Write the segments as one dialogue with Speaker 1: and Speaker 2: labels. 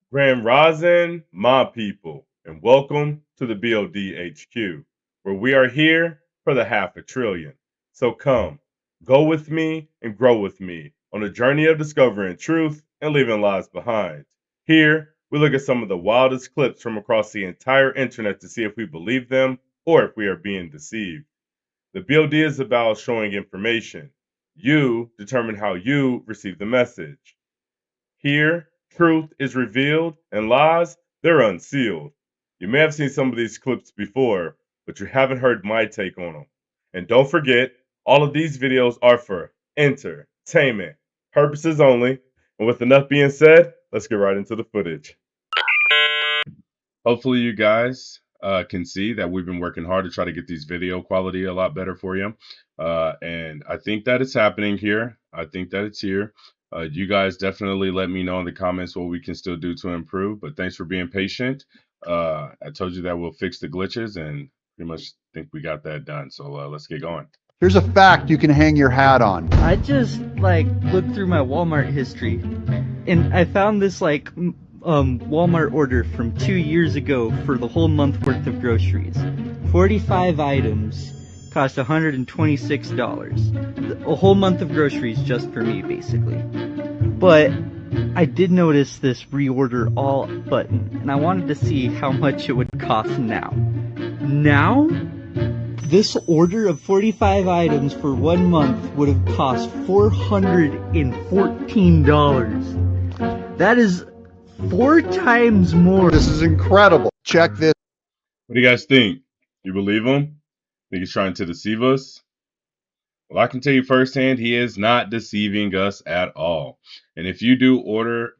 Speaker 1: Grand Rising, my people, and welcome to the B.O.D. HQ, where we are here for the half a trillion. So come, go with me and grow with me on a journey of discovering truth and leaving lies behind. Here, we look at some of the wildest clips from across the entire internet to see if we believe them or if we are being deceived. The B.O.D. is about showing information. You determine how you receive the message. Here, truth is revealed and lies, they're unsealed. You may have seen some of these clips before, but you haven't heard my take on them. And don't forget, all of these videos are for entertainment purposes only. And with enough being said, let's get right into the footage. Hopefully, you guys can see that we've been working hard to try to get these video quality a lot better for you. And I think that it's happening here. I think that it's here. You guys definitely let me know in the comments what we can still do to improve. But thanks for being patient. I told you that we'll fix the glitches and pretty much think we got that done. So let's get going.
Speaker 2: Here's a fact you can hang your hat on.
Speaker 3: I just looked through my Walmart history, and I found this Walmart order from 2 years ago for the whole month worth of groceries. 45 items cost $126. A whole month of groceries just for me, basically. But I did notice this reorder all button, and I wanted to see how much it would cost now. Now? This order of 45 items for 1 month would have cost $414. That is 4 times more.
Speaker 2: This is incredible. Check this.
Speaker 1: What do you guys think? You believe him? Think he's trying to deceive us? Well, I can tell you firsthand, he is not deceiving us at all. And if you do order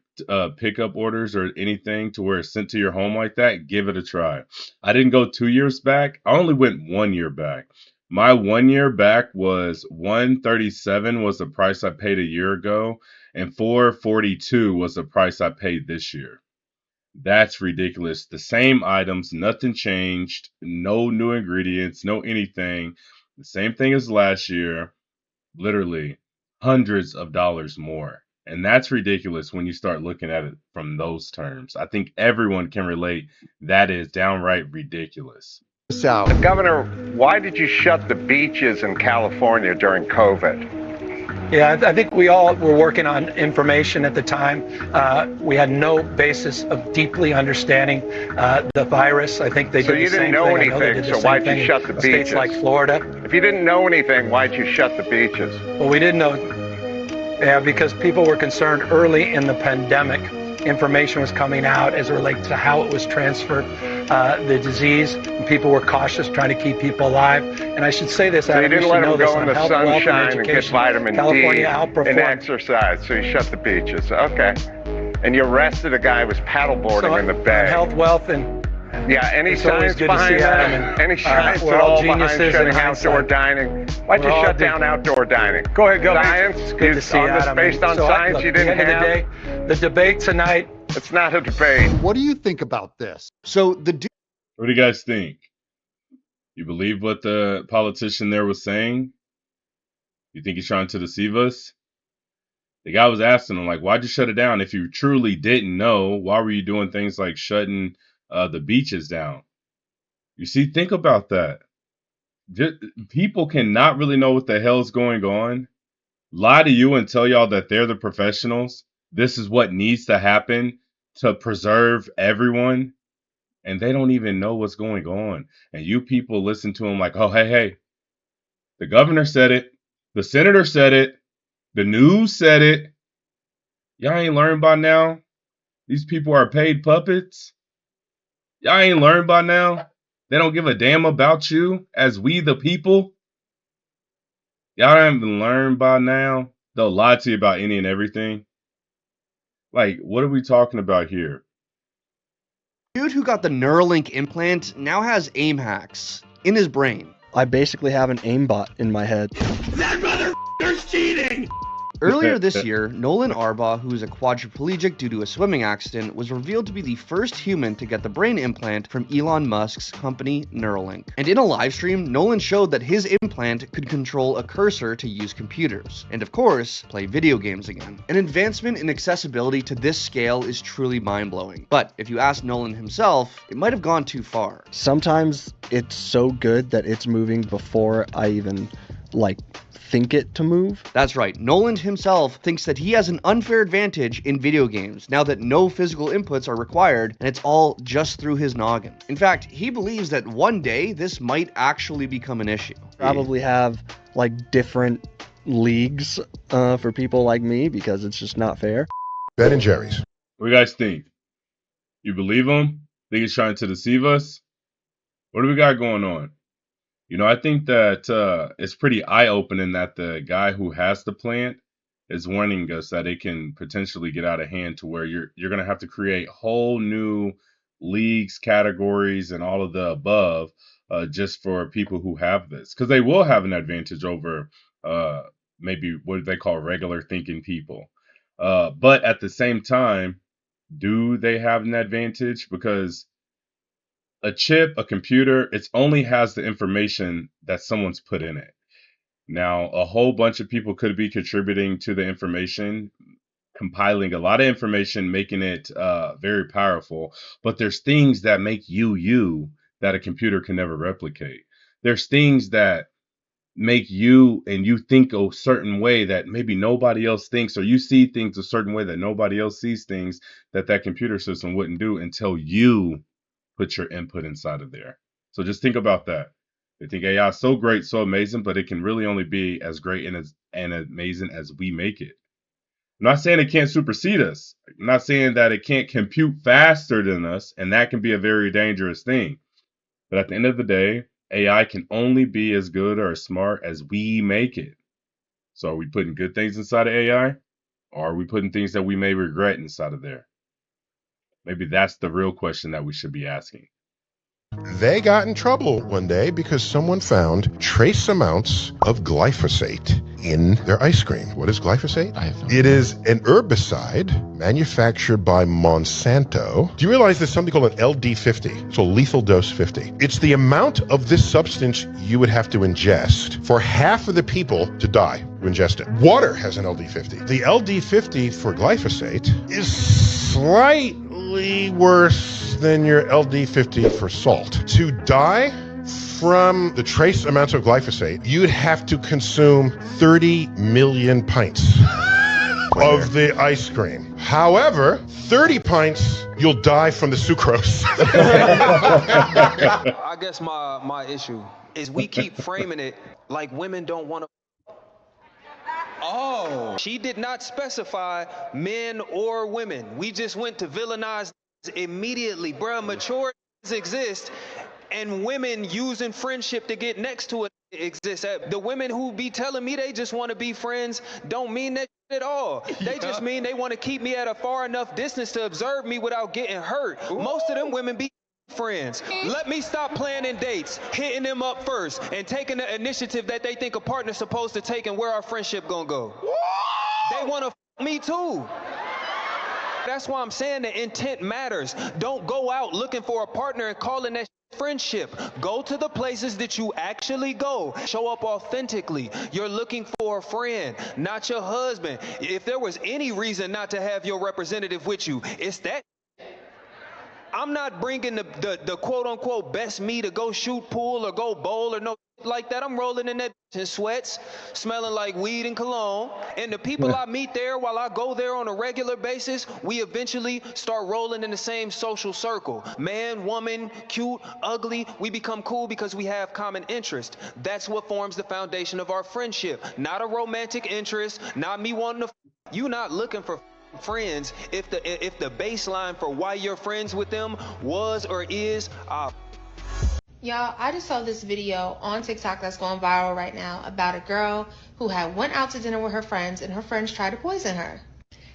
Speaker 1: pickup orders or anything to where it's sent to your home like that, give it a try. I didn't go 2 years back. I only went 1 year back. My 1 year back was $137 was the price I paid a year ago, and $442 was the price I paid this year. That's ridiculous. The same items, nothing changed, no new ingredients, no anything. The same thing as last year, literally hundreds of dollars more. And that's ridiculous when you start looking at it from those terms. I think everyone can relate. That is downright ridiculous.
Speaker 4: Governor, why did you shut the beaches in California during COVID?
Speaker 5: Yeah, I think we all were working on information at the time. We had no basis of deeply understanding the virus. I think they did the same thing.
Speaker 4: So you didn't know anything, so why'd you shut the beaches?
Speaker 5: States like Florida.
Speaker 4: If you didn't know anything, why'd you shut the beaches?
Speaker 5: Well, we didn't know. Yeah, because people were concerned early in the pandemic. Information was coming out as it relates to how it was transferred, the disease. And people were cautious, trying to keep people alive. And I should say this,
Speaker 4: so you didn't let them go in the sunshine and get vitamin D and exercise, so you shut the beaches. Okay. And you arrested a guy who was paddleboarding in the bay.
Speaker 5: Health, wealth, and
Speaker 4: yeah, any science behind that? Any science at all behind shutting outdoor dining? Why'd you shut down outdoor dining?
Speaker 5: Go ahead, go.
Speaker 4: Science?
Speaker 5: Good to see Adam.
Speaker 4: Based on science,
Speaker 5: look,
Speaker 4: you didn't have?
Speaker 5: At the end of the day, the debate tonight.
Speaker 4: It's not a debate.
Speaker 2: What do you think about this? So
Speaker 1: what do you guys think? You believe what the politician there was saying? You think he's trying to deceive us? The guy was asking him, like, why'd you shut it down? If you truly didn't know, why were you doing things like shutting the beaches down? You see, think about that. People cannot really know what the hell's going on, lie to you and tell y'all that they're the professionals. This is what needs to happen to preserve everyone. And they don't even know what's going on. And you people listen to them like, oh, hey, the governor said it. The senator said it. The news said it. Y'all ain't learned by now. These people are paid puppets. Y'all ain't learned by now. They don't give a damn about you as we the people. Y'all haven't learned by now. They'll lie to you about any and everything. Like, what are we talking about here?
Speaker 6: Dude who got the Neuralink implant now has aim hacks in his brain.
Speaker 7: I basically have an aimbot in my head.
Speaker 8: That motherfucker's cheating!
Speaker 6: Earlier this year, Nolan Arbaugh, who is a quadriplegic due to a swimming accident, was revealed to be the first human to get the brain implant from Elon Musk's company Neuralink. And in a live stream, Nolan showed that his implant could control a cursor to use computers, and of course, play video games again. An advancement in accessibility to this scale is truly mind-blowing. But if you ask Nolan himself, it might have gone too far.
Speaker 7: Sometimes it's so good that it's moving before I even, think it to move.
Speaker 6: That's right, Nolan himself thinks that he has an unfair advantage in video games now that no physical inputs are required and it's all just through his noggin. In fact, he believes that one day this might actually become an issue.
Speaker 7: Probably have different leagues for people like me because it's just not fair.
Speaker 8: Ben and Jerry's.
Speaker 1: What do you guys think? You believe him? Think he's trying to deceive us? What do we got going on? I think that it's pretty eye-opening that the guy who has the plant is warning us that it can potentially get out of hand to where you're going to have to create whole new leagues, categories, and all of the above just for people who have this. Because they will have an advantage over maybe what they call regular thinking people. But at the same time, do they have an advantage? Because a chip, a computer, it only has the information that someone's put in it. Now, a whole bunch of people could be contributing to the information, compiling a lot of information, making it very powerful. But there's things that make you that a computer can never replicate. There's things that make you and you think a certain way that maybe nobody else thinks, or you see things a certain way that nobody else sees things that computer system wouldn't do until you put your input inside of there. So just think about that. They think AI is so great, so amazing, but it can really only be as great and amazing as we make it. I'm not saying it can't supersede us. I'm not saying that it can't compute faster than us, and that can be a very dangerous thing. But at the end of the day, AI can only be as good or as smart as we make it. So are we putting good things inside of AI? Or are we putting things that we may regret inside of there? Maybe that's the real question that we should be asking.
Speaker 8: They got in trouble one day because someone found trace amounts of glyphosate in their ice cream. What is glyphosate? It is an herbicide manufactured by Monsanto. Do you realize there's something called an LD50? So lethal dose 50. It's the amount of this substance you would have to ingest for half of the people to die who ingest it. Water has an LD50. The LD50 for glyphosate is slightly worse than your LD50 for salt. To die from the trace amounts of glyphosate, you'd have to consume 30 million pints of the ice cream. However, 30 pints, you'll die from the sucrose.
Speaker 9: I guess my issue is we keep framing it like women don't want to. Oh, she did not specify men or women. We just went to villainize immediately. Bruh, mature exist, and women using friendship to get next to it exists. The women who be telling me they just want to be friends don't mean that at all. They just mean they want to keep me at a far enough distance to observe me without getting hurt. Ooh. Most of them women be friends. Let me stop planning dates, hitting them up first, and taking the initiative that they think a partner's supposed to take, and where our friendship gonna go. They want to me too. That's why I'm saying the intent matters. Don't go out looking for a partner and calling that friendship. Go to the places that you actually go. Show up authentically. You're looking for a friend, not your husband. If there was any reason not to have your representative with you, it's that. I'm not bringing the quote-unquote best me to go shoot pool or go bowl or no like that. I'm rolling in that in sweats, smelling like weed and cologne. And the people I meet there while I go there on a regular basis, we eventually start rolling in the same social circle. Man, woman, cute, ugly, we become cool because we have common interest. That's what forms the foundation of our friendship. Not a romantic interest, not me wanting to. You not looking for friends if the baseline for why you're friends with them was or is
Speaker 10: Y'all, I just saw this video on TikTok that's going viral right now about a girl who had went out to dinner with her friends and her friends tried to poison her.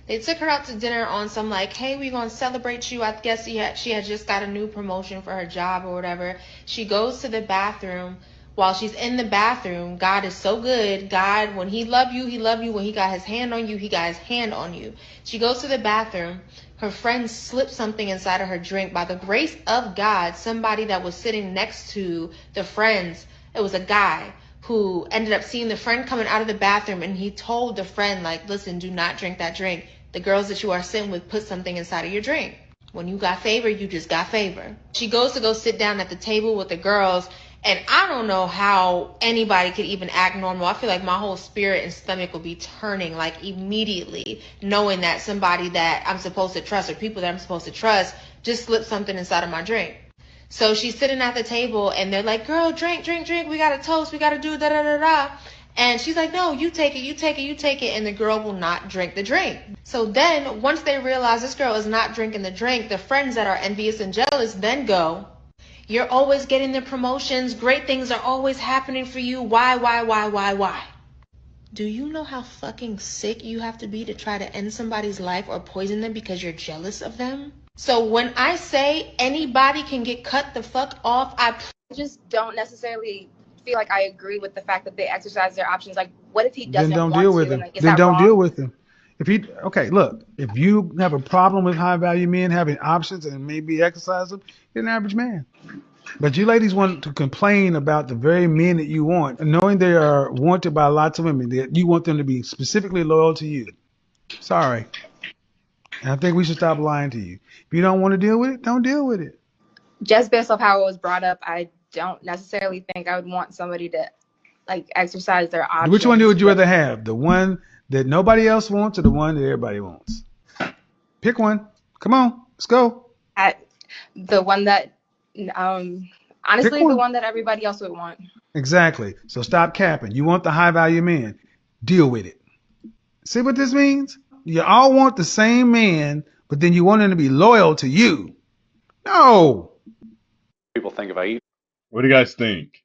Speaker 10: They took her out to dinner on some like, hey, we're going to celebrate you. I guess she had just got a new promotion for her job or whatever. She goes to the bathroom While she's in the bathroom, God is so good. God, when he loved you, he loved you. When he got his hand on you, he got his hand on you. She goes to the bathroom. Her friend slipped something inside of her drink. By the grace of God, somebody that was sitting next to the friends, it was a guy who ended up seeing the friend coming out of the bathroom, and he told the friend, like, listen, do not drink that drink. The girls that you are sitting with put something inside of your drink. When you got favor, you just got favor. She goes to go sit down at the table with the girls, and I don't know how anybody could even act normal. I feel like my whole spirit and stomach would be turning like immediately, knowing that somebody that I'm supposed to trust or people that I'm supposed to trust just slipped something inside of my drink. So she's sitting at the table and they're like, girl, drink, drink, drink. We got to toast. We got to do da da da da. And she's like, no, you take it, you take it, you take it. And the girl will not drink the drink. So then once they realize this girl is not drinking the drink, the friends that are envious and jealous then go, you're always getting the promotions. Great things are always happening for you. Why? Do you know how fucking sick you have to be to try to end somebody's life or poison them because you're jealous of them? So when I say anybody can get cut the fuck off, I
Speaker 11: just don't necessarily feel like I agree with the fact that they exercise their options. Like, what if he
Speaker 12: Then
Speaker 11: doesn't
Speaker 12: don't
Speaker 11: want
Speaker 12: deal
Speaker 11: to?
Speaker 12: with him.
Speaker 11: And like, is
Speaker 12: Then
Speaker 11: that
Speaker 12: don't deal
Speaker 11: wrong?
Speaker 12: with him. If he okay, look, if you have a problem with high value men having options and maybe exercise them, you're an average man. But you ladies want to complain about the very men that you want, knowing they are wanted by lots of women, that you want them to be specifically loyal to you. Sorry. And I think we should stop lying to you. If you don't want to deal with it, don't deal with it.
Speaker 11: Just based off how it was brought up, I don't necessarily think I would want somebody to like exercise their options.
Speaker 12: Which one would you rather have? The one that nobody else wants or the one that everybody wants? Pick one. Come on, let's go.
Speaker 11: The one that, honestly, the
Speaker 12: one.
Speaker 11: one that everybody else would want.
Speaker 12: Exactly. So stop capping. You want the high value man. Deal with it. See what this means? You all want the same man, but then you want him to be loyal to you. No.
Speaker 13: People think if I eat.
Speaker 1: What do you guys think?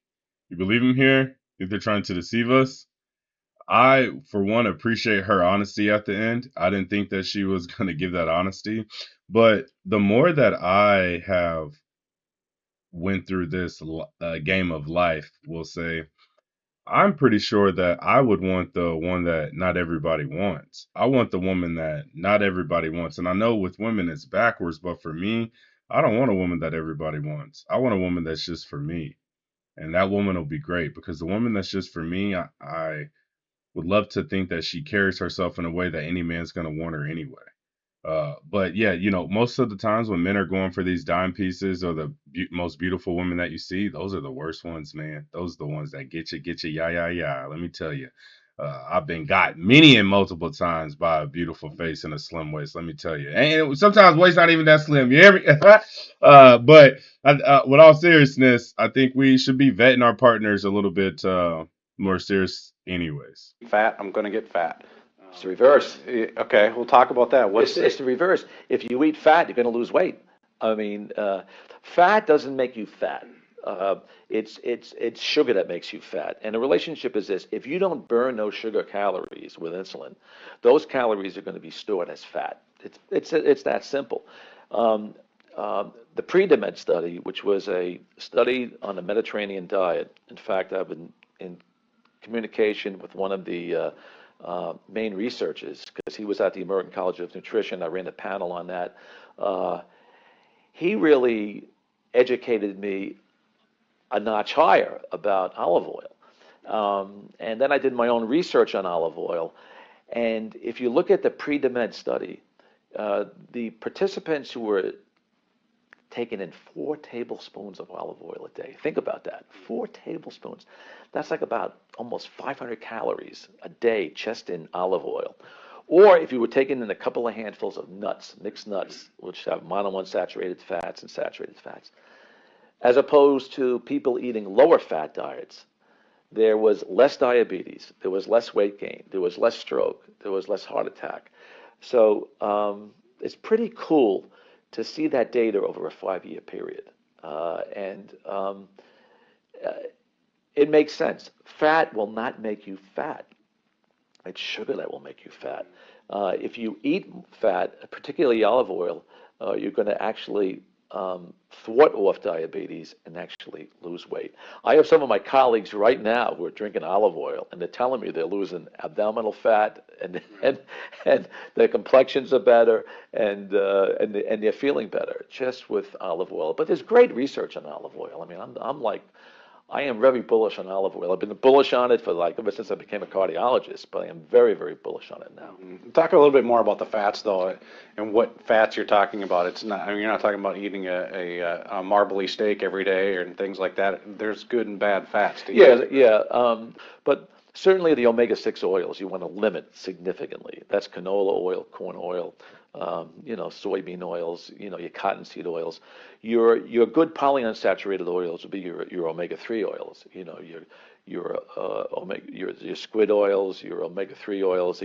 Speaker 1: You believe him here? Think they're trying to deceive us? I, for one, appreciate her honesty at the end. I didn't think that she was going to give that honesty. But the more that I have went through this game of life, we'll say, I'm pretty sure that I would want the one that not everybody wants. I want the woman that not everybody wants. And I know with women it's backwards, but for me, I don't want a woman that everybody wants. I want a woman that's just for me. And that woman will be great because the woman that's just for me, I would love to think that she carries herself in a way that any man's going to want her anyway. But yeah, most of the times when men are going for these dime pieces or the most beautiful women that you see, those are the worst ones, man. Those are the ones that get you, yeah. Let me tell you, I've been got many and multiple times by a beautiful face and a slim waist. Let me tell you, and sometimes waist not even that slim. You hear me? But with all seriousness, I think we should be vetting our partners a little bit more serious, anyways.
Speaker 13: Fat, I'm going to get fat. It's the reverse. Okay, we'll talk about that.
Speaker 14: It's the reverse. If you eat fat, you're going to lose weight. I mean, fat doesn't make you fat. It's sugar that makes you fat. And the relationship is this: if you don't burn those sugar calories with insulin, those calories are going to be stored as fat. It's that simple. The pre-DMED study, which was a study on the Mediterranean diet. In fact, I've been in communication with one of the main researchers because he was at the American College of Nutrition. I ran a panel on that. He really educated me a notch higher about olive oil. And then I did my own research on olive oil. And if you look at the pre-DMED study, the participants who were taking in 4 tablespoons of olive oil a day. Think about that. 4 tablespoons. That's like about almost 500 calories a day just in olive oil. Or if you were taking in a couple of handfuls of nuts, mixed nuts, which have monounsaturated fats and saturated fats, as opposed to people eating lower fat diets, there was less diabetes, there was less weight gain, there was less stroke, there was less heart attack. So it's pretty cool to see that data over a 5-year period. It makes sense. Fat will not make you fat. It's sugar that will make you fat. If you eat fat, particularly olive oil, you're going to actually thwart off diabetes and actually lose weight. I have some of my colleagues right now who are drinking olive oil, and they're telling me they're losing abdominal fat, and their complexions are better, and they're feeling better just with olive oil. But there's great research on olive oil. I mean, I am very bullish on olive oil. I've been bullish on it for ever since I became a cardiologist, but I am very, very bullish on it now.
Speaker 13: Talk a little bit more about the fats, though, and what fats you're talking about. It's not. I mean, you're not talking about eating a marbly steak every day and things like that. There's good and bad fats to eat.
Speaker 14: Yeah. But certainly the omega-6 oils you want to limit significantly. That's canola oil, corn oil, soybean oils, your cottonseed oils. Your good polyunsaturated oils would be your omega-3 oils. Your squid oils, your omega-3 oils.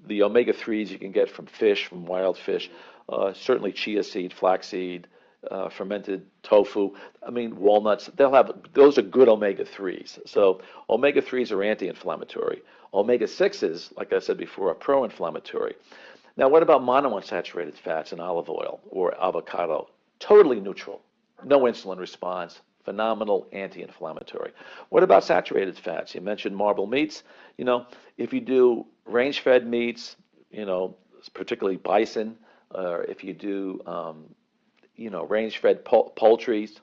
Speaker 14: The omega-3s you can get from fish, from wild fish. Certainly chia seed, flaxseed, fermented tofu. I mean, walnuts. Those are good omega-3s. So omega-3s are anti-inflammatory. Omega-6s, like I said before, are pro-inflammatory. Now, what about monounsaturated fats in olive oil or avocado? Totally neutral. No insulin response. Phenomenal anti-inflammatory. What about saturated fats? You mentioned marble meats. If you do range-fed meats, particularly bison, or if you do, range-fed poultries,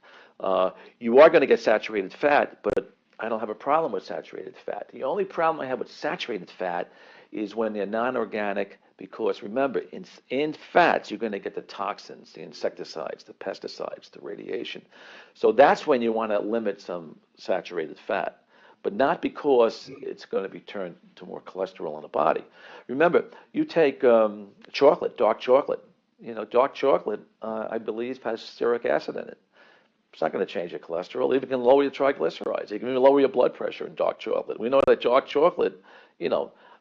Speaker 14: you are going to get saturated fat, but I don't have a problem with saturated fat. The only problem I have with saturated fat is when they're non-organic, because remember, in fats, you're going to get the toxins, the insecticides, the pesticides, the radiation. So that's when you want to limit some saturated fat, but not because it's going to be turned to more cholesterol in the body. Remember, you take chocolate, dark chocolate. Dark chocolate, I believe, has stearic acid in it. It's not going to change your cholesterol. It even can lower your triglycerides. It can even lower your blood pressure in dark chocolate. We know that dark chocolate,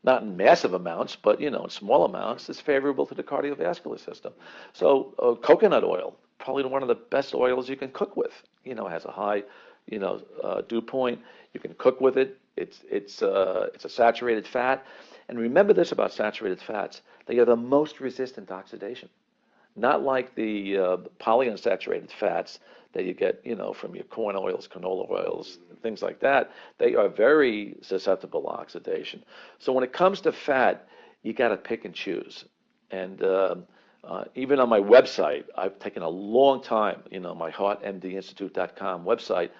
Speaker 14: not in massive amounts, but in small amounts, is favorable to the cardiovascular system. So coconut oil, probably one of the best oils you can cook with. It has a high, dew point. You can cook with it. It's a saturated fat. And remember this about saturated fats: they are the most resistant to oxidation. Not like the polyunsaturated fats that you get, from your corn oils, canola oils, things like that. They are very susceptible to oxidation. So when it comes to fat, you got to pick and choose. And even on my website, I've taken a long time, my heartmdinstitute.com website,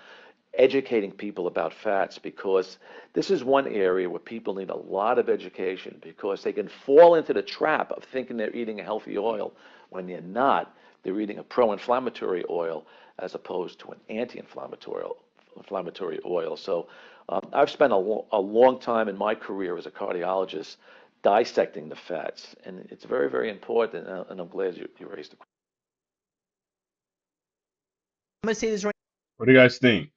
Speaker 14: educating people about fats, because this is one area where people need a lot of education, because they can fall into the trap of thinking they're eating a healthy oil when they're not. They're eating a pro-inflammatory oil as opposed to an anti-inflammatory oil. So I've spent a long time in my career as a cardiologist dissecting the fats, and it's very, very important, and I'm glad you raised the question.
Speaker 3: I'm going to say this right.
Speaker 1: What do you guys think?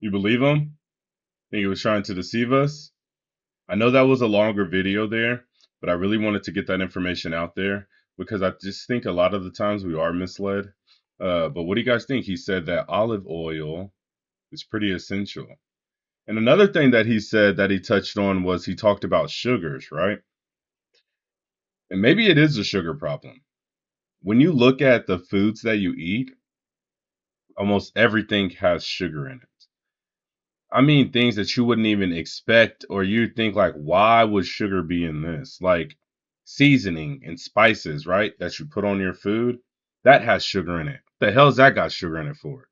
Speaker 1: You believe him? Think he was trying to deceive us? I know that was a longer video there, but I really wanted to get that information out there because I just think a lot of the times we are misled. But what do you guys think? He said that olive oil is pretty essential. And another thing that he said that he touched on was he talked about sugars, right? And maybe it is a sugar problem. When you look at the foods that you eat, almost everything has sugar in it. I mean, things that you wouldn't even expect, or you think like, why would sugar be in this? Like seasoning and spices, right? That you put on your food, that has sugar in it. The hell's that got sugar in it for?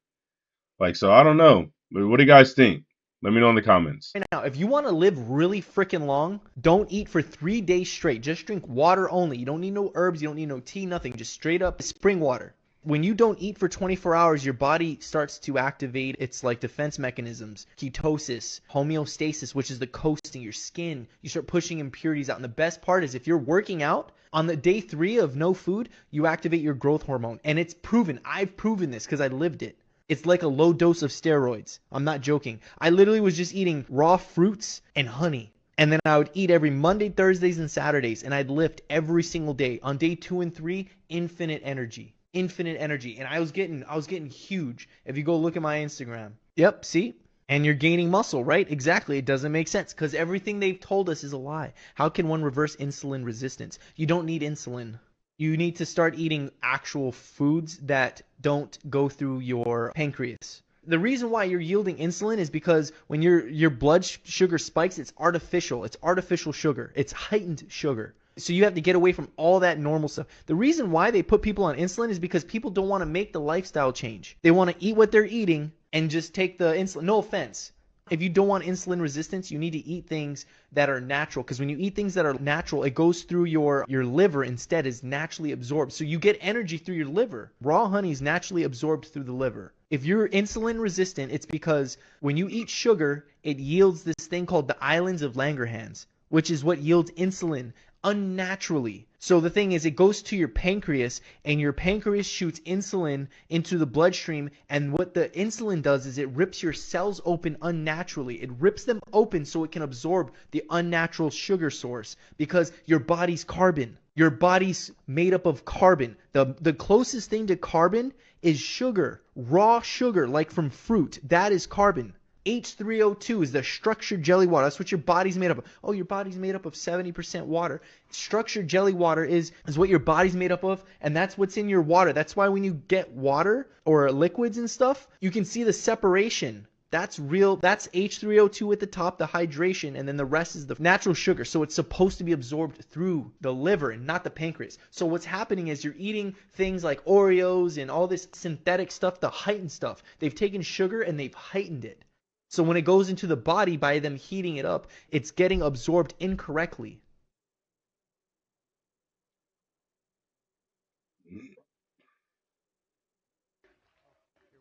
Speaker 1: Like, so I don't know. But what do you guys think? Let me know in the comments.
Speaker 3: Right now, if you want to live really freaking long, don't eat for 3 days straight. Just drink water only. You don't need no herbs. You don't need no tea, nothing. Just straight up spring water. When you don't eat for 24 hours, your body starts to activate its defense mechanisms, ketosis, homeostasis, which is the coasting your skin. You start pushing impurities out. And the best part is if you're working out, on the day 3 of no food, you activate your growth hormone. And it's proven. I've proven this because I lived it. It's like a low dose of steroids. I'm not joking. I literally was just eating raw fruits and honey. And then I would eat every Monday, Thursdays, and Saturdays. And I'd lift every single day. On day 2 and 3, infinite energy. And I was getting huge. If you go look at my Instagram. Yep, see? And you're gaining muscle, right? Exactly. It doesn't make sense because everything they've told us is a lie. How can one reverse insulin resistance? You don't need insulin.
Speaker 15: You need to start eating actual foods that don't go through your pancreas. The reason why you're yielding insulin is because when your blood sugar spikes, it's artificial. It's artificial sugar. It's heightened sugar. So you have to get away from all that normal stuff. The reason why they put people on insulin is because people don't want to make the lifestyle change. They want to eat what they're eating and just take the insulin. No offense. If you don't want insulin resistance, you need to eat things that are natural, because when you eat things that are natural, it goes through your liver instead, is naturally absorbed. So you get energy through your liver. Raw honey is naturally absorbed through the liver. If you're insulin resistant, it's because when you eat sugar, it yields this thing called the islands of Langerhans, which is what yields insulin unnaturally. So the thing is, it goes to your pancreas, and your pancreas shoots insulin into the bloodstream, and what the insulin does is it rips your cells open unnaturally. It rips them open so it can absorb the unnatural sugar source, because your body's carbon. Your body's made up of carbon. The closest thing to carbon is sugar, raw sugar, like from fruit. That is carbon. H3O2 is the structured jelly water. That's what your body's made up of. Oh, your body's made up of 70% water. Structured jelly water is what your body's made up of, and that's what's in your water. That's why when you get water or liquids and stuff, you can see the separation. That's real. That's H3O2 at the top, the hydration, and then the rest is the natural sugar. So it's supposed to be absorbed through the liver and not the pancreas. So what's happening is you're eating things like Oreos and all this synthetic stuff, the heightened stuff. They've taken sugar and they've heightened it. So when it goes into the body, by them heating it up, it's getting absorbed incorrectly.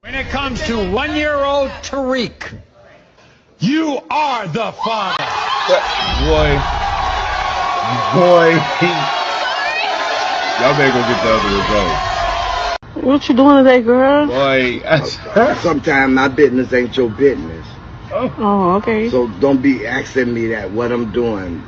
Speaker 16: When it comes to 1-year-old Tariq, you are the father.
Speaker 1: Boy. Y'all better go get the other results.
Speaker 17: What you doing today, girl?
Speaker 1: Boy.
Speaker 18: Sometimes my business ain't your business.
Speaker 17: Oh, okay.
Speaker 18: So don't be asking me that, what I'm doing.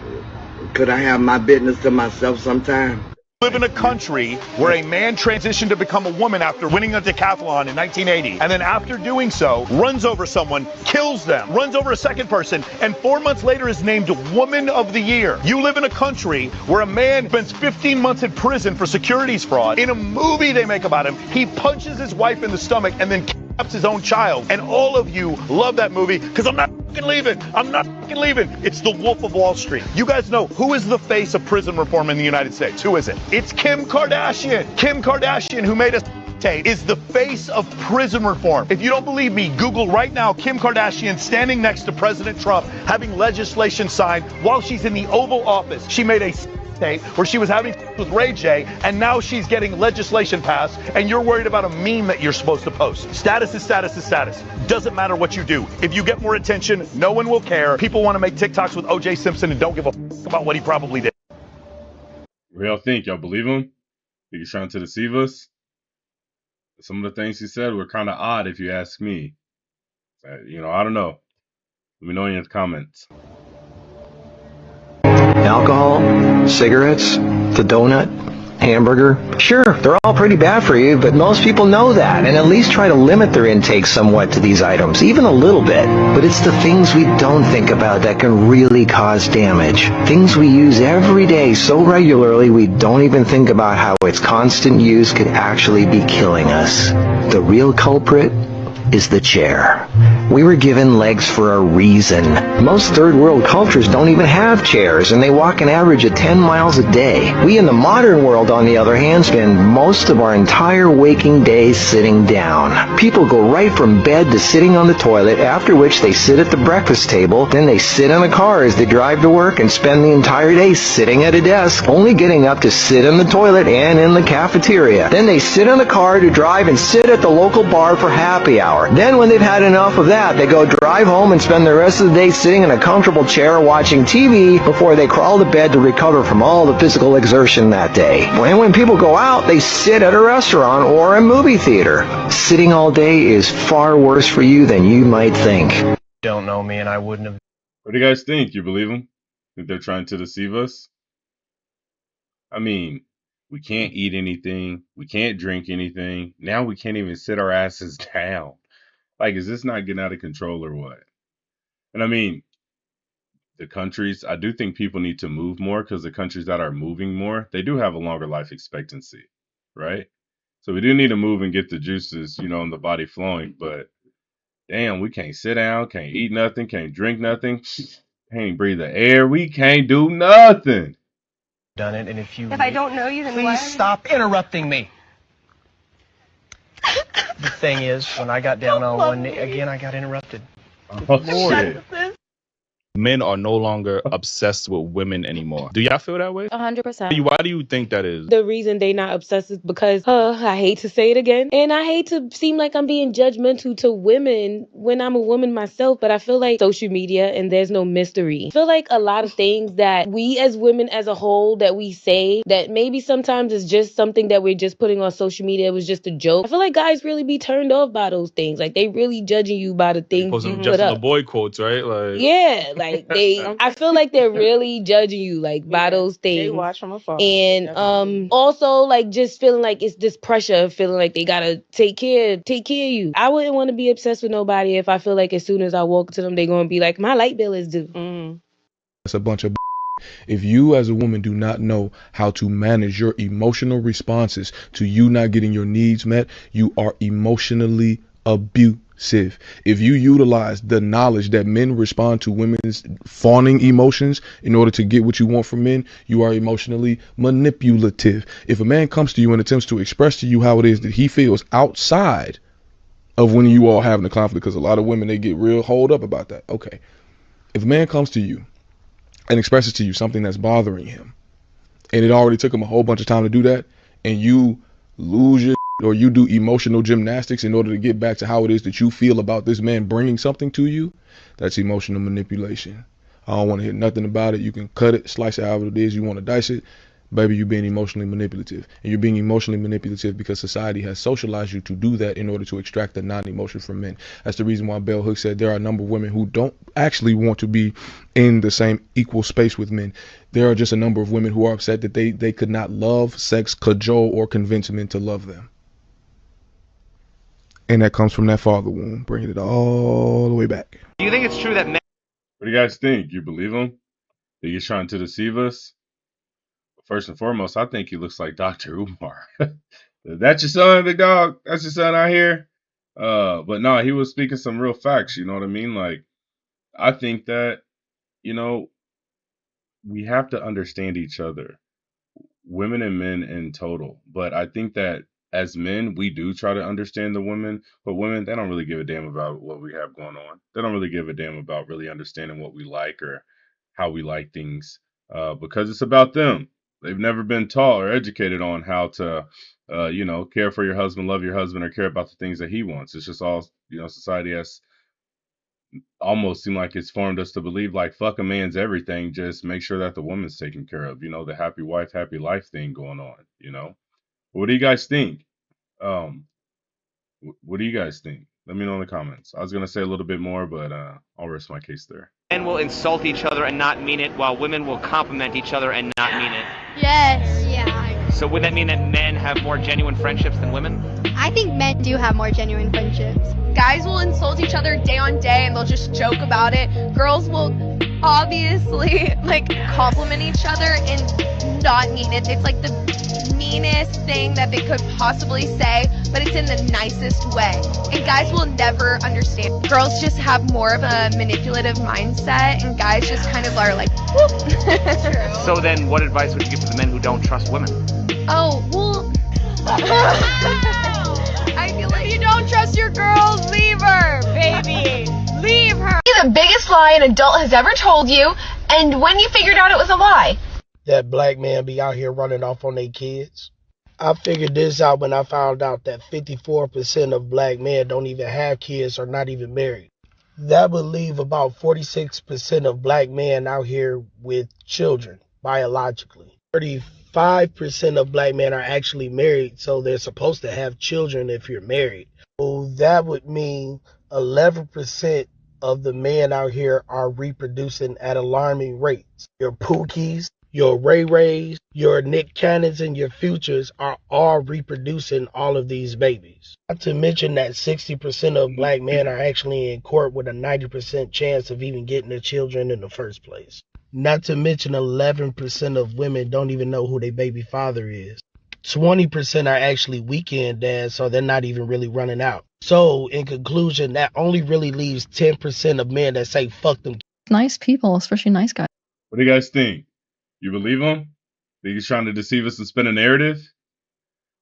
Speaker 18: Could I have my business to myself sometime?
Speaker 19: Live in a country where a man transitioned to become a woman after winning a decathlon in 1980, and then after doing so, runs over someone, kills them, runs over a second person, and 4 months later is named Woman of the Year. You live in a country where a man spends 15 months in prison for securities fraud. In a movie they make about him, he punches his wife in the stomach and then kidnaps his own child. And all of you love that movie because I'm not fucking leaving. I'm not fucking leaving. It's The Wolf of Wall Street. You guys know who is the face of prison reform in the United States? Who is it? It's Kim Kardashian. Kim Kardashian, who made us tape, is the face of prison reform. If you don't believe me, Google right now Kim Kardashian standing next to President Trump having legislation signed while she's in the Oval Office. She made a tape where she was having with Ray J, and now she's getting legislation passed, and you're worried about a meme that you're supposed to post. Status is status is status. Doesn't matter what you do. If you get more attention, no one will care. People want to make TikToks with O.J. Simpson and don't give a about what he probably did.
Speaker 1: What y'all think? Y'all believe him? Think he's trying to deceive us? Some of the things he said were kind of odd, if you ask me. I don't know. Let me know in the comments.
Speaker 20: Alcohol, cigarettes, the donut, hamburger. Sure, they're all pretty bad for you, but most people know that and at least try to limit their intake somewhat to these items, even a little bit. But it's the things we don't think about that can really cause damage. Things we use every day so regularly we don't even think about how its constant use could actually be killing us. The real culprit is the chair. We were given legs for a reason. Most third world cultures don't even have chairs, and they walk an average of 10 miles a day. We in the modern world, on the other hand, spend most of our entire waking days sitting down. People go right from bed to sitting on the toilet, after which they sit at the breakfast table, then they sit in the car as they drive to work and spend the entire day sitting at a desk, only getting up to sit in the toilet and in the cafeteria. Then they sit in the car to drive and sit at the local bar for happy hour. Then when they've had enough of that, they go drive home and spend the rest of the day sitting in a comfortable chair watching TV before they crawl to bed to recover from all the physical exertion that day. And when people go out, they sit at a restaurant or a movie theater. Sitting all day is far worse for you than you might think.
Speaker 21: Don't know me and I wouldn't have.
Speaker 1: What do you guys think? You believe them? Think they're trying to deceive us? I mean, we can't eat anything. We can't drink anything. Now we can't even sit our asses down. Like, is this not getting out of control or what? And I mean, the countries, I do think people need to move more, because the countries that are moving more, they do have a longer life expectancy, right? So we do need to move and get the juices, in the body flowing. But damn, we can't sit down, can't eat nothing, can't drink nothing, can't breathe the air. We can't do nothing.
Speaker 21: Done it, and
Speaker 5: If I don't know you, then
Speaker 21: please
Speaker 5: what?
Speaker 21: stop interrupting me. The thing is, when I got down on one knee again, I got interrupted.
Speaker 1: Oh, shit.
Speaker 22: Men are no longer obsessed with women anymore. Do y'all feel that way?
Speaker 23: 100%.
Speaker 22: Why do you think that is?
Speaker 23: The reason they not obsessed is because, I hate to say it again, and I hate to seem like I'm being judgmental to women when I'm a woman myself, but I feel like social media and there's no mystery. I feel like a lot of things that we as women as a whole that we say that maybe sometimes it's just something that we're just putting on social media, it was just a joke. I feel like guys really be turned off by those things. Like they really judging you by the things
Speaker 22: Posting
Speaker 23: you put
Speaker 22: Justin
Speaker 23: up.
Speaker 22: LeBoy quotes, right? Like,
Speaker 23: Yeah, like I feel like they're really judging you like by those things.
Speaker 5: They watch from afar.
Speaker 23: And also like just feeling like it's this pressure of feeling like they gotta take care of you. I wouldn't want to be obsessed with nobody if I feel like as soon as I walk to them, they're gonna be like, my light bill is due.
Speaker 24: That's a bunch of if you as a woman do not know how to manage your emotional responses to you not getting your needs met, you are emotionally abusive. If you utilize the knowledge that men respond to women's fawning emotions in order to get what you want from men, you are emotionally manipulative. If a man comes to you and attempts to express to you how it is that he feels outside of when you all having a conflict, because a lot of women, they get real holed up about that. Okay. If a man comes to you and expresses to you something that's bothering him, and it already took him a whole bunch of time to do that, and you lose your or you do emotional gymnastics in order to get back to how it is that you feel about this man bringing something to you, that's emotional manipulation. I don't want to hear nothing about it. You can cut it, slice it however it is you want to dice it. Baby, you're being emotionally manipulative. And you're being emotionally manipulative because society has socialized you to do that in order to extract the non-emotion from men. That's the reason why Bell Hooks said there are a number of women who don't actually want to be in the same equal space with men. There are just a number of women who are upset that they could not love, sex, cajole, or convince men to love them. And that comes from that father wound, bringing it all the way back.
Speaker 6: Do you think it's true that men...
Speaker 1: What do you guys think? You believe him? Think he's trying to deceive us? First and foremost, I think he looks like Dr. Umar. That's your son, big dog? That's your son out here? But no, he was speaking some real facts, you know what I mean? Like, I think that, we have to understand each other, women and men in total. But I think that as men, we do try to understand the women, but women, they don't really give a damn about what we have going on. They don't really give a damn about really understanding what we like or how we like things, because it's about them. They've never been taught or educated on how to, care for your husband, love your husband, or care about the things that he wants. It's just all, society has almost seemed like it's formed us to believe like, fuck a man's everything, just make sure that the woman's taken care of, the happy wife, happy life thing going on. What do you guys think? What do you guys think? Let me know in the comments. I was going to say a little bit more, but I'll rest my case there.
Speaker 6: Men will insult each other and not mean it, while women will compliment each other and not mean it.
Speaker 25: Yes. Yeah.
Speaker 6: So would that mean that men have more genuine friendships than women?
Speaker 25: I think men do have more genuine friendships.
Speaker 26: Guys will insult each other day on day and they'll just joke about it. Girls will obviously compliment each other and not mean it. It's like the meanest thing that they could possibly say, but it's in the nicest way. And guys will never understand. Girls just have more of a manipulative mindset, and guys just kind of are like, whoop.
Speaker 6: So then what advice would you give to the men who don't trust women?
Speaker 26: Oh, well, I feel like if you don't trust your girl, leave her, baby. Leave her.
Speaker 10: The biggest lie an adult has ever told you, and when you figured out it was a lie.
Speaker 27: That black man be out here running off on their kids. I figured this out when I found out that 54% of black men don't even have kids or not even married. That would leave about 46% of black men out here with children, biologically. 35% of black men are actually married, so they're supposed to have children if you're married. So that would mean 11% of the men out here are reproducing at alarming rates. Your Pookies, Your Ray Rays, your Nick Cannons, and your Futures are all reproducing all of these babies. Not to mention that 60% of black men are actually in court with a 90% chance of even getting their children in the first place. Not to mention 11% of women don't even know who their baby father is. 20% are actually weekend dads, so they're not even really running out. So, in conclusion, that only really leaves 10% of men that say fuck them.
Speaker 2: Nice people, especially nice guys.
Speaker 1: What do you guys think? You believe him? Think he's trying to deceive us and spin a narrative?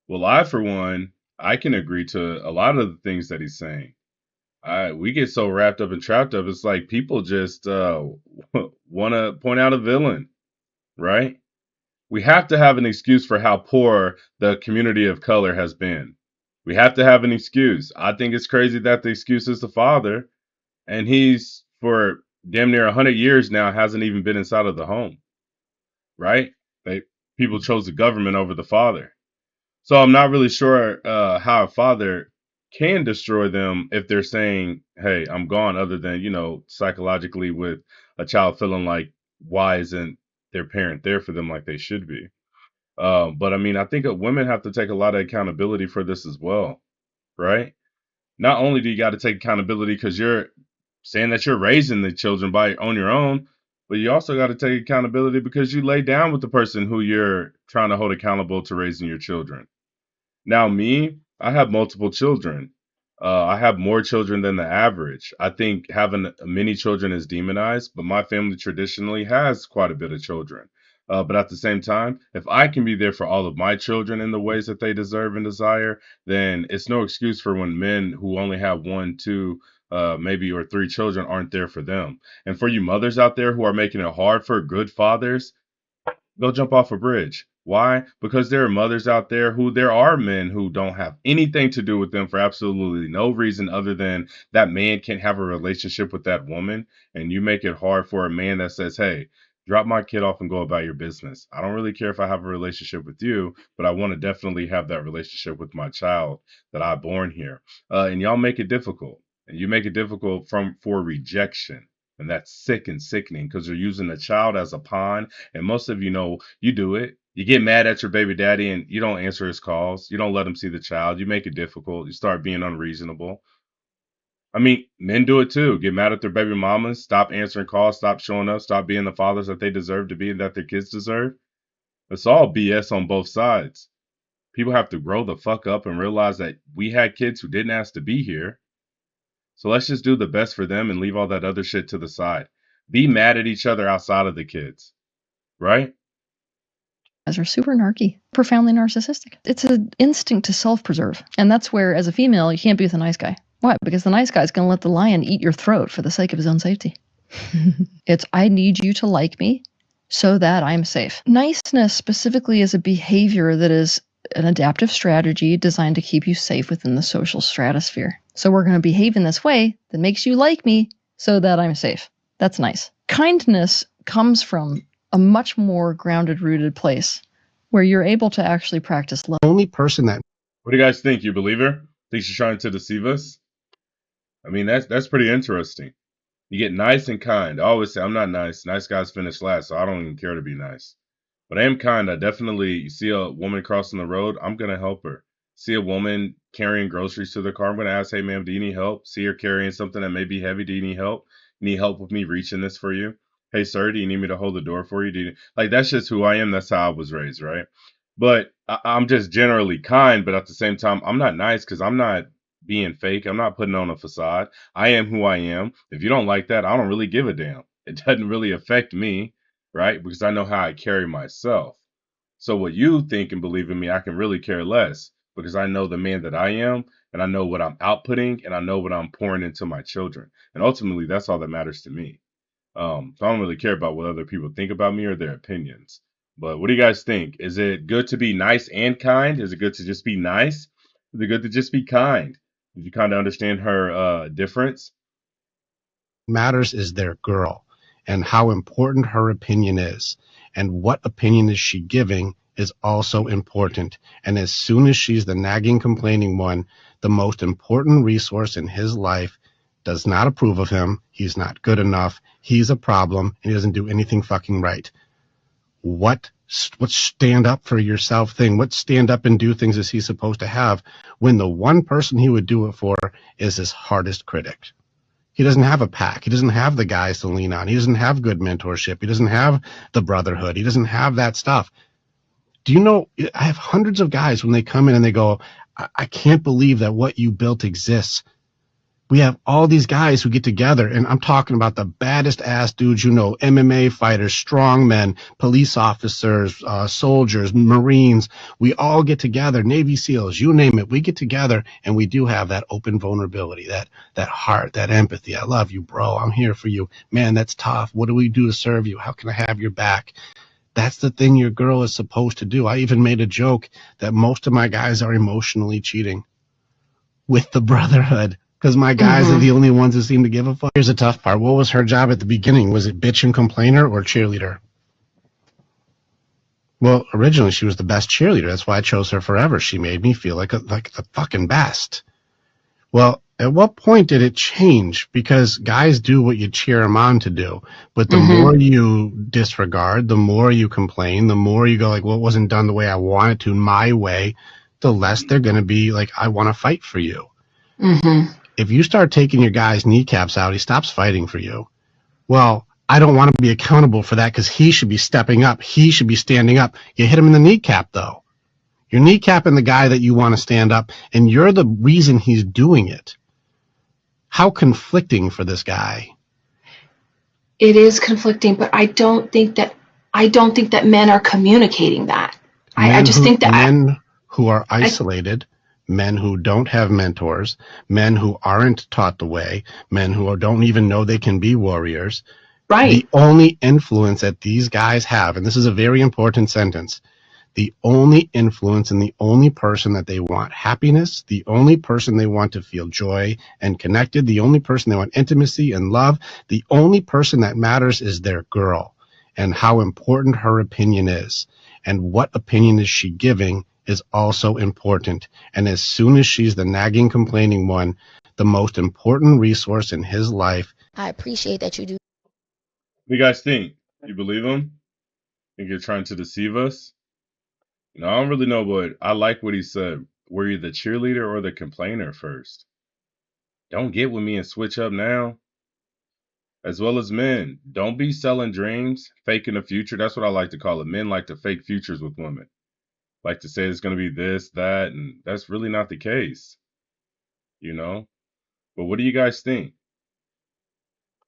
Speaker 1: Well, I, for one, I can agree to a lot of the things that he's saying. We get so wrapped up and trapped up. It's like people just want to point out a villain, right? We have to have an excuse for how poor the community of color has been. We have to have an excuse. I think it's crazy that the excuse is the father, and he's for damn near 100 years now hasn't even been inside of the home, right? People chose the government over the father. So I'm not really sure how a father can destroy them if they're saying, hey, I'm gone, other than, psychologically with a child feeling like, why isn't their parent there for them like they should be? But I mean, I think women have to take a lot of accountability for this as well, right? Not only do you got to take accountability because you're saying that you're raising the children on your own, but you also got to take accountability because you lay down with the person who you're trying to hold accountable to raising your children. Now, me, I have multiple children. I have more children than the average. I think having many children is demonized, but my family traditionally has quite a bit of children. But at the same time, if I can be there for all of my children in the ways that they deserve and desire, then it's no excuse for when men who only have one, two, maybe or three children aren't there for them. And for you mothers out there who are making it hard for good fathers, go jump off a bridge. Why? Because there are mothers out there there are men who don't have anything to do with them for absolutely no reason other than that man can't have a relationship with that woman. And you make it hard for a man that says, hey, drop my kid off and go about your business. I don't really care if I have a relationship with you, but I want to definitely have that relationship with my child that I born here. And y'all make it difficult. And you make it difficult for rejection. And that's sick and sickening because you're using a child as a pawn. And most of you know you do it. You get mad at your baby daddy and you don't answer his calls. You don't let him see the child. You make it difficult. You start being unreasonable. I mean, men do it too. Get mad at their baby mamas, stop answering calls, stop showing up, stop being the fathers that they deserve to be and that their kids deserve. It's all BS on both sides. People have to grow the fuck up and realize that we had kids who didn't ask to be here. So let's just do the best for them and leave all that other shit to the side. Be mad at each other outside of the kids, right?
Speaker 2: Guys are super narky, profoundly narcissistic. It's an instinct to self-preserve. And that's where, as a female, you can't be with a nice guy. Why? Because the nice guy's going to let the lion eat your throat for the sake of his own safety. It's, I need you to like me so that I'm safe. Niceness specifically is a behavior that is an adaptive strategy designed to keep you safe within the social stratosphere. So we're going to behave in this way that makes you like me so that I'm safe. That's nice. Kindness comes from a much more grounded, rooted place where you're able to actually practice love.
Speaker 4: Only person that.
Speaker 1: What do you guys think? You believe her? Think she's trying to deceive us? I mean, that's pretty interesting. You get nice and kind. I always say I'm not nice. Nice guys finish last, so I don't even care to be nice. But I am kind. I definitely see a woman crossing the road, I'm gonna help her. See a woman carrying groceries to the car, I'm gonna ask, hey ma'am, do you need help? See her carrying something that may be heavy, do you need help? You need help with me reaching this for you? Hey sir, do you need me to hold the door for you? Like that's just who I am, that's how I was raised, right? But I'm just generally kind, but at the same time, I'm not nice because I'm not being fake. I'm not putting on a facade. I am who I am. If you don't like that, I don't really give a damn. It doesn't really affect me, right? Because I know how I carry myself. So what you think and believe in me, I can really care less because I know the man that I am and I know what I'm outputting and I know what I'm pouring into my children. And ultimately, that's all that matters to me. So I don't really care about what other people think about me or their opinions. But what do you guys think? Is it good to be nice and kind? Is it good to just be nice? Is it good to just be kind? Did you kind of understand her difference?
Speaker 4: Matters is their girl and how important her opinion is. And what opinion is she giving is also important. And as soon as she's the nagging, complaining one, the most important resource in his life does not approve of him. He's not good enough. He's a problem and he doesn't do anything fucking right. what stand up for yourself thing, what stand up and do things is he supposed to have when the one person he would do it for is his hardest critic? He doesn't have a pack. He doesn't have the guys to lean on. He doesn't have good mentorship. He doesn't have the brotherhood. He doesn't have that stuff. Do you know, I have hundreds of guys when they come in and they go, I can't believe that what you built exists. We have all these guys who get together, and I'm talking about the baddest ass dudes, you know, MMA fighters, strongmen, police officers, soldiers, Marines. We all get together, Navy SEALs, you name it. We get together and we do have that open vulnerability, that heart, that empathy. I love you, bro. I'm here for you. Man, that's tough. What do we do to serve you? How can I have your back? That's the thing your girl is supposed to do. I even made a joke that most of my guys are emotionally cheating with the brotherhood because my guys are the only ones who seem to give a fuck. Here's the tough part. What was her job at the beginning? Was it bitch and complainer or cheerleader? Well, originally she was the best cheerleader. That's why I chose her forever. She made me feel like the fucking best. Well, at what point did it change? Because guys do what you cheer them on to do. But the more you disregard, the more you complain, the more you go like, well, it wasn't done the way I wanted to, my way, the less they're going to be like, I want to fight for you. If you start taking your guy's kneecaps out, he stops fighting for you. Well, I don't want to be accountable for that because he should be stepping up. He should be standing up. You hit him in the kneecap, though. You're kneecapping the guy that you want to stand up, and you're the reason he's doing it. How conflicting for this guy.
Speaker 5: It is conflicting, but I don't think that men are communicating that. I just think that
Speaker 4: men who are isolated, men who don't have mentors, men who aren't taught the way, men who don't even know they can be warriors.
Speaker 5: Right.
Speaker 4: The only influence that these guys have, and this is a very important sentence, the only influence and the only person that they want happiness, the only person they want to feel joy and connected, the only person they want intimacy and love, the only person that matters is their girl and how important her opinion is. And what opinion is she giving is also important. And as soon as she's the nagging, complaining one, the most important resource in his life.
Speaker 7: I appreciate that you do.
Speaker 1: What do you guys think? You believe him? Think you're trying to deceive us? I don't really know, but I like what he said. Were you the cheerleader or the complainer first? Don't get with me and switch up now. As well as men, don't be selling dreams, faking the future. That's what I like to call it. Men like to fake futures with women. Like to say it's going to be this, that, and that's really not the case. But what do you guys think?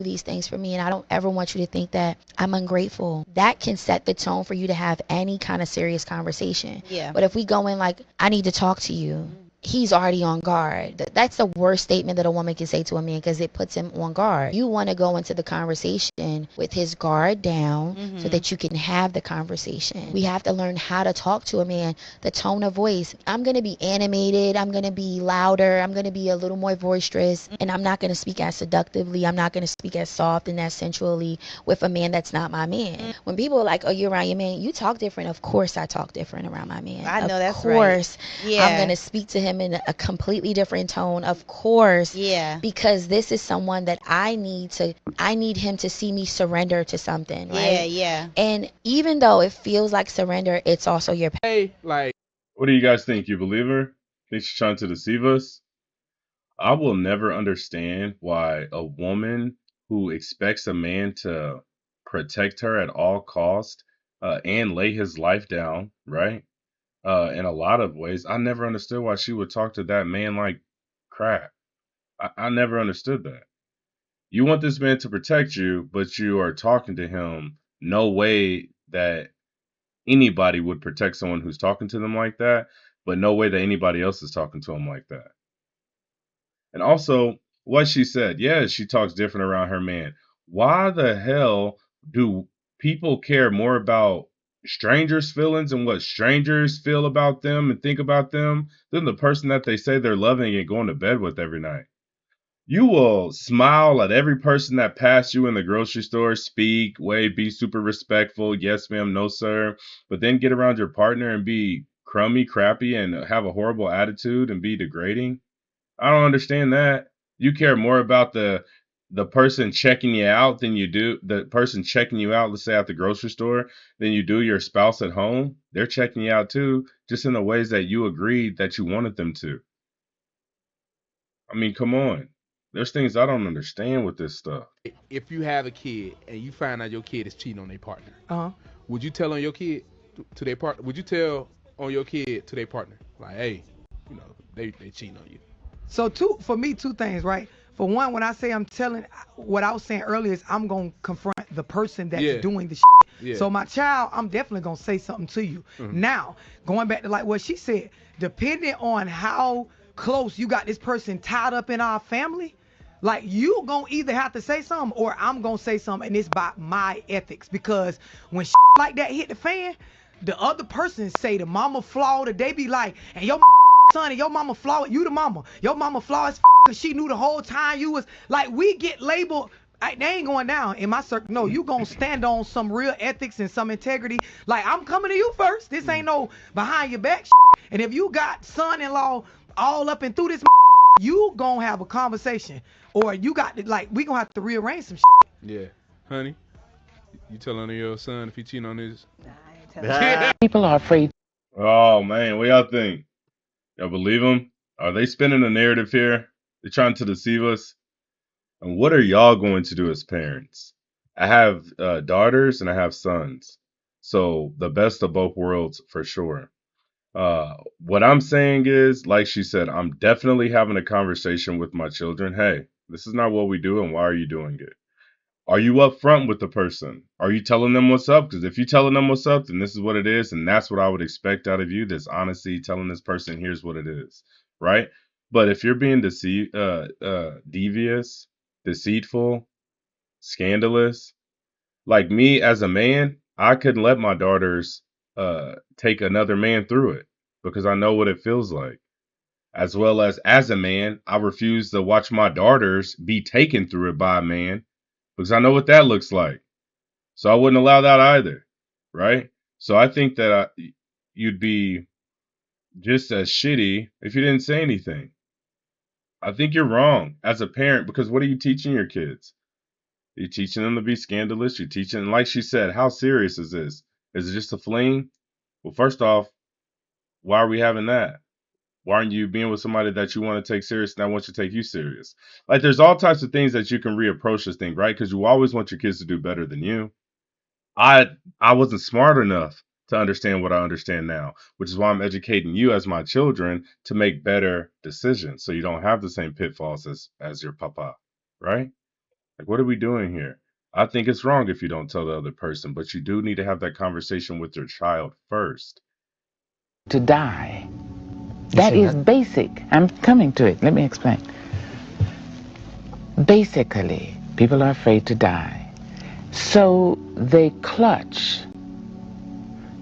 Speaker 7: These things for me, and I don't ever want you to think that I'm ungrateful. That can set the tone for you to have any kind of serious conversation.
Speaker 8: Yeah.
Speaker 7: But if we go in like, I need to talk to you, he's already on guard. That's the worst statement that a woman can say to a man because it puts him on guard. You want to go into the conversation with his guard down so that you can have the conversation. We have to learn how to talk to a man, the tone of voice. I'm going to be animated. I'm going to be louder. I'm going to be a little more boisterous. And I'm not going to speak as seductively. I'm not going to speak as soft and as sensually with a man that's not my man. When people are like, oh, you're around your man, you talk different. Of course I talk different around my man.
Speaker 8: I know that's right.
Speaker 7: Of course.
Speaker 8: Yeah.
Speaker 7: I'm going to speak to him in a completely different tone, of course.
Speaker 8: Yeah.
Speaker 7: Because this is someone that I need him to see me surrender to something, right?
Speaker 8: Yeah, yeah.
Speaker 7: And even though it feels like surrender, it's also your
Speaker 1: What do you guys think? You believe her? Think she's trying to deceive us? I will never understand why a woman who expects a man to protect her at all cost and lay his life down, right? In a lot of ways, I never understood why she would talk to that man like crap. I never understood that. You want this man to protect you, but you are talking to him no way that anybody would protect someone who's talking to them like that, but no way that anybody else is talking to him like that. And also, what she said, yeah, she talks different around her man. Why the hell do people care more about strangers' feelings and what strangers feel about them and think about them than the person that they say they're loving and going to bed with every night? You will smile at every person that passed you in the grocery store, speak, wave, be super respectful. Yes, ma'am, no, sir. But then get around your partner and be crummy, crappy, and have a horrible attitude and be degrading. I don't understand that. You care more about the the person checking you out than you do the person checking you out, let's say at the grocery store, than you do your spouse at home. They're checking you out too, just in the ways that you agreed that you wanted them to. I mean, come on. There's things I don't understand with this stuff.
Speaker 3: If you have a kid and you find out your kid is cheating on their partner,
Speaker 8: Uh-huh.
Speaker 3: would you tell on your kid to their partner? Would you tell on your kid to their partner, like, hey, you know, they cheating on you?
Speaker 8: So for me, two things, right? For one, when I say I'm telling, what I was saying earlier is I'm going to confront the person that's doing the shit.
Speaker 3: Yeah.
Speaker 8: So my child, I'm definitely going to say something to you. Now, going back to like what she said, depending on how close you got this person tied up in our family, like you going to either have to say something or I'm going to say something, and it's by my ethics. Because when shit like that hit the fan, the other person say the mama flawed, or they be like, and your son and your mama flawed, you the mama. Your mama flawed as because she knew the whole time you was, like, we get labeled. They ain't going down in my circle. No, you gonna stand on some real ethics and some integrity. Like, I'm coming to you first. This ain't no behind your back shit. And if you got son-in-law all up and through this, you gonna have a conversation. Or you got to, like, we gonna have to rearrange some shit.
Speaker 3: Yeah, honey, you telling your son if he cheating on his?
Speaker 9: People are afraid.
Speaker 1: Oh man, what y'all think? Y'all believe them? Are they spinning a narrative here? They're trying to deceive us. And what are y'all going to do as parents? I have daughters and I have sons. So the best of both worlds for sure. What I'm saying is, like she said, I'm definitely having a conversation with my children. Hey, this is not what we do, and why are you doing it? Are you upfront with the person? Are you telling them what's up? Because if you're telling them what's up, then this is what it is, and that's what I would expect out of you. This honesty, telling this person, here's what it is, right? But if you're being devious, deceitful, scandalous, like me as a man, I couldn't let my daughters take another man through it because I know what it feels like. As well as a man, I refuse to watch my daughters be taken through it by a man because I know what that looks like. So I wouldn't allow that either, right? So I think that you'd be just as shitty if you didn't say anything. I think you're wrong as a parent because what are you teaching your kids? You're teaching them to be scandalous. You're teaching, like she said, how serious is this? Is it just a fling? Well, first off, why are we having that? Why aren't you being with somebody that you want to take serious and I want you to take you serious? Like, there's all types of things that you can reapproach this thing, right? Because you always want your kids to do better than you. I wasn't smart enough to understand what I understand now, which is why I'm educating you as my children to make better decisions so you don't have the same pitfalls as your papa, right? Like, what are we doing here? I think it's wrong if you don't tell the other person, but you do need to have that conversation with your child first.
Speaker 9: To die. That is basic. I'm coming to it. Let me explain. Basically, people are afraid to die. So they clutch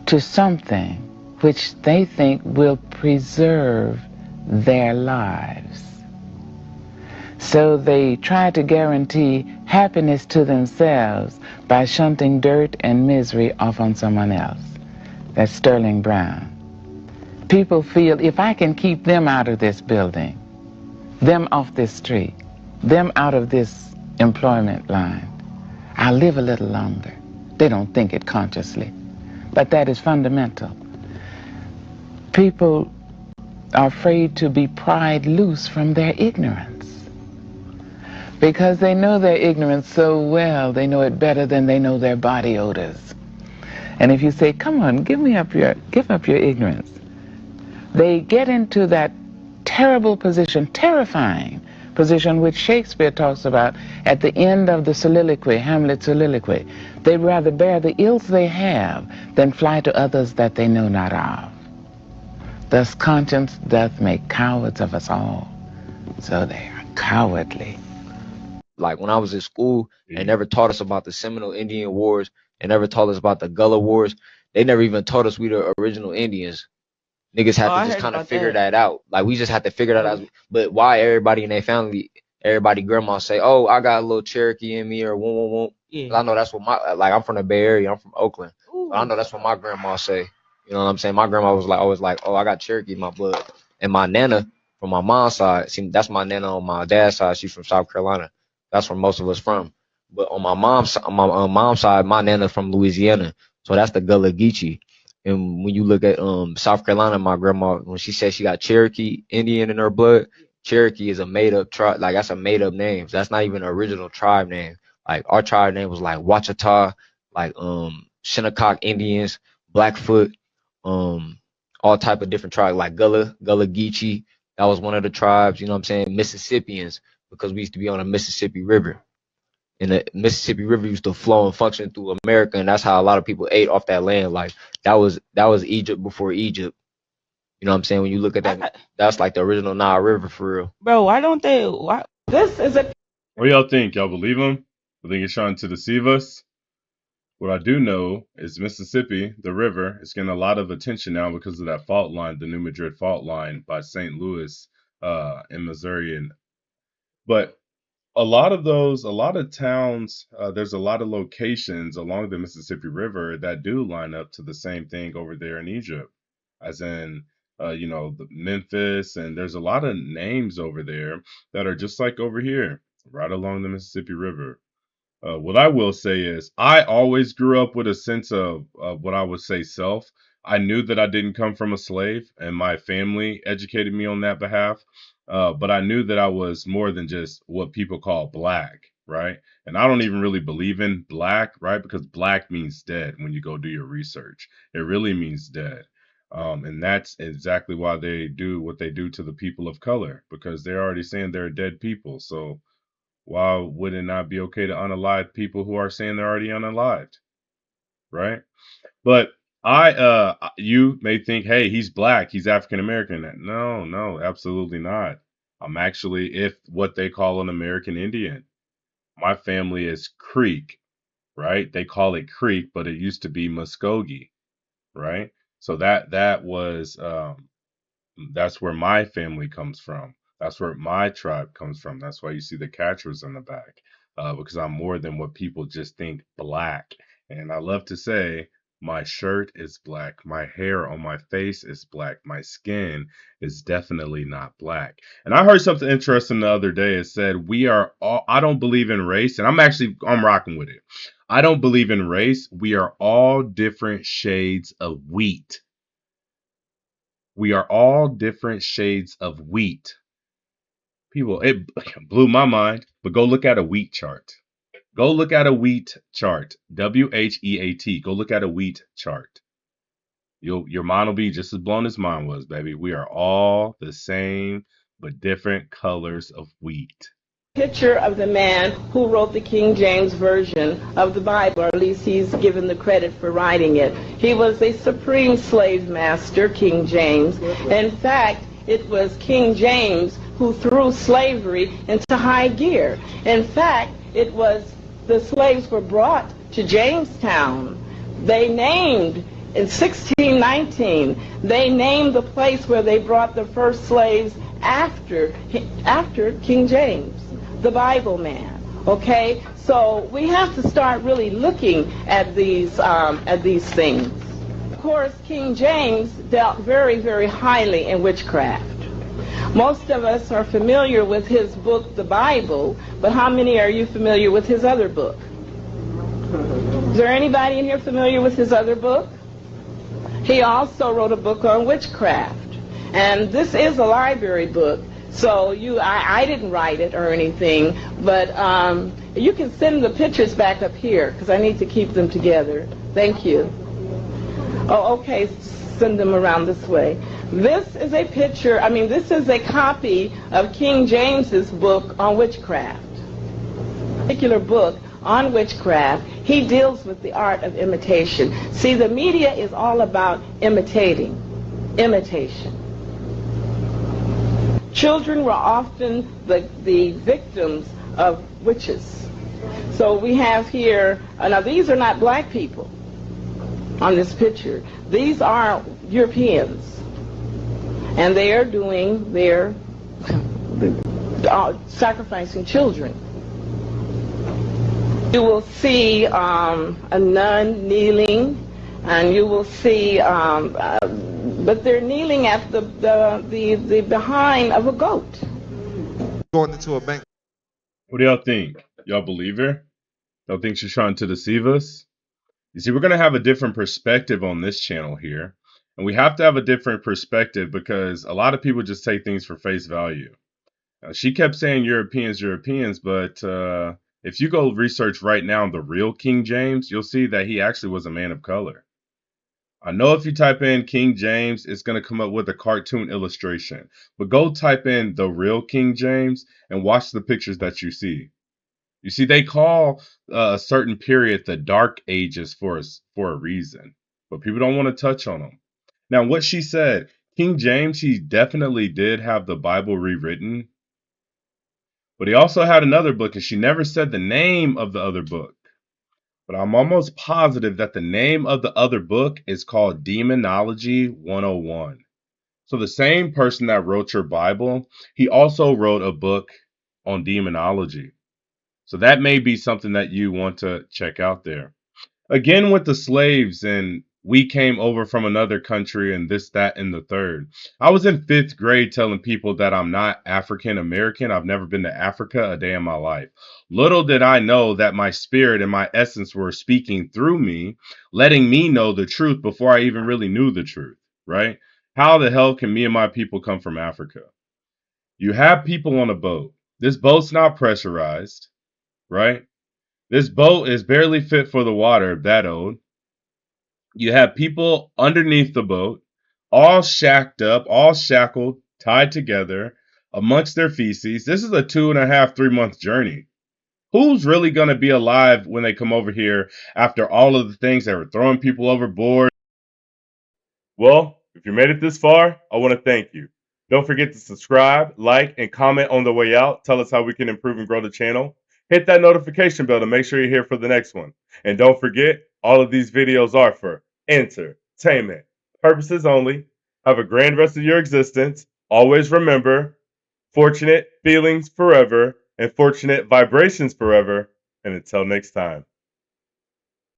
Speaker 9: to something which they think will preserve their lives. So they try to guarantee happiness to themselves by shunting dirt and misery off on someone else. That's Sterling Brown. People feel if I can keep them out of this building, them off this street, them out of this employment line, I'll live a little longer. They don't think it consciously, but that is fundamental. People are afraid to be pried loose from their ignorance because they know their ignorance so well, they know it better than they know their body odors. And if you say, come on, give up your ignorance, they get into that terrible position, terrifying position which Shakespeare talks about at the end of the soliloquy, Hamlet's soliloquy. They'd rather bear the ills they have than fly to others that they know not of. Thus conscience doth make cowards of us all. So they are cowardly.
Speaker 11: Like when I was in school, they never taught us about the Seminole Indian Wars. They never taught us about the Gullah Wars. They never even taught us we the original Indians. Niggas had to just kind of figure that out. Like we just had to figure that out. But why everybody in their family, everybody grandma say, "Oh, I got a little Cherokee in me," or "won't." Yeah. I know that's what like I'm from the Bay Area. I'm from Oakland. But I know that's what my grandma say. You know what I'm saying? My grandma was like always like, "Oh, I got Cherokee in my blood." And my nana from my mom's side, see, that's my nana on my dad's side. She's from South Carolina. That's where most of us from. But on my mom's side, my nana from Louisiana, so that's the Gullah Geechee. And when you look at South Carolina, my grandma, when she said she got Cherokee Indian in her blood, Cherokee is a made up tribe. Like that's a made up name. That's not even an original tribe name. Like our tribe name was like Wachita, like Shinnecock Indians, Blackfoot, all type of different tribes like Gullah Geechee. That was one of the tribes. You know what I'm saying? Mississippians, because we used to be on the Mississippi River. And the Mississippi River used to flow and function through America, and that's how a lot of people ate off that land. Like that was Egypt before Egypt. You know what I'm saying? When you look at that, that's like the original Nile River for real.
Speaker 9: Bro, why don't they? Why? This is a.
Speaker 1: What y'all think? Y'all believe him? You think he's trying to deceive us? What I do know is Mississippi, the river, is getting a lot of attention now because of that fault line, the New Madrid fault line by St. Louis in Missouri. But a lot of towns, there's a lot of locations along the Mississippi River that do line up to the same thing over there in Egypt, as in, the Memphis, and there's a lot of names over there that are just like over here, right along the Mississippi River. What I will say is, I always grew up with a sense of what I would say self. I knew that I didn't come from a slave, and my family educated me on that behalf. But I knew that I was more than just what people call black, right? And I don't even really believe in black, right? Because black means dead when you go do your research. It really means dead. And that's exactly why they do what they do to the people of color, because they're already saying they're dead people. So why would it not be okay to unalive people who are saying they're already unalived, right? But you may think, hey, he's black, he's African American. No, absolutely not. I'm actually, if what they call an American Indian. My family is Creek, right? They call it Creek, but it used to be Muskogee, right? So that was that's where my family comes from. That's where my tribe comes from. That's why you see the catchers in the back, because I'm more than what people just think black. And I love to say, my shirt is black. My hair on my face is black. My skin is definitely not black. And I heard something interesting the other day. It said, we are all, I don't believe in race. And I'm rocking with it. I don't believe in race. We are all different shades of wheat. We are all different shades of wheat. People, it blew my mind, but go look at a wheat chart. Go look at a wheat chart. WHEAT. Go look at a wheat chart. Your mind will be just as blown as mine was, baby. We are all the same, but different colors of wheat.
Speaker 9: Picture of the man who wrote the King James Version of the Bible, or at least he's given the credit for writing it. He was a supreme slave master, King James. In fact, it was King James who threw slavery into high gear. In fact, it was the slaves were brought to Jamestown. They named, in 1619, they named the place where they brought the first slaves after King James, the Bible man. Okay, so we have to start really looking at these things. Of course, King James dealt very, very highly in witchcraft. Most of us are familiar with his book, the Bible, but how many are you familiar with his other book? Is there anybody in here familiar with his other book? He also wrote a book on witchcraft, and this is a library book. So I didn't write it or anything, but you can send the pictures back up here because I need to keep them together. Thank you. Oh, okay, send them around this way. This is a picture, this is a copy of King James's book on witchcraft. Particular book on witchcraft, he deals with the art of imitation. See, the media is all about imitation. Children were often the victims of witches. So we have here, now these are not black people on this picture. These are Europeans. And they are doing their sacrificing children. You will see a nun kneeling, and you will see, but they're kneeling at the behind of a goat.
Speaker 12: Going into a bank.
Speaker 1: What do y'all think? Y'all believe her? Y'all think she's trying to deceive us? You see, we're going to have a different perspective on this channel here. And we have to have a different perspective because a lot of people just take things for face value. She kept saying Europeans, Europeans, but if you go research right now the real King James, you'll see that he actually was a man of color. I know if you type in King James, it's going to come up with a cartoon illustration. But go type in the real King James and watch the pictures that you see. You see, they call a certain period the Dark Ages for a reason, but people don't want to touch on them. Now, what she said, King James, he definitely did have the Bible rewritten, but he also had another book, and she never said the name of the other book. But I'm almost positive that the name of the other book is called Demonology 101. So the same person that wrote your Bible, he also wrote a book on demonology. So that may be something that you want to check out there. Again, with the slaves, and we came over from another country and this, that, and the third. I was in 5th grade telling people that I'm not African American. I've never been to Africa a day in my life. Little did I know that my spirit and my essence were speaking through me, letting me know the truth before I even really knew the truth, right? How the hell can me and my people come from Africa? You have people on a boat. This boat's not pressurized, right? This boat is barely fit for the water, that old. You have people underneath the boat, all shacked up, all shackled, tied together amongst their feces. This is a 2.5, 3 month journey. Who's really going to be alive when they come over here after all of the things that were throwing people overboard? Well, if you made it this far, I want to thank you. Don't forget to subscribe, like, and comment on the way out. Tell us how we can improve and grow the channel. Hit that notification bell to make sure you're here for the next one. And don't forget, all of these videos are for entertainment purposes only. Have a grand rest of your existence. Always remember, fortunate feelings forever and fortunate vibrations forever. And until next time.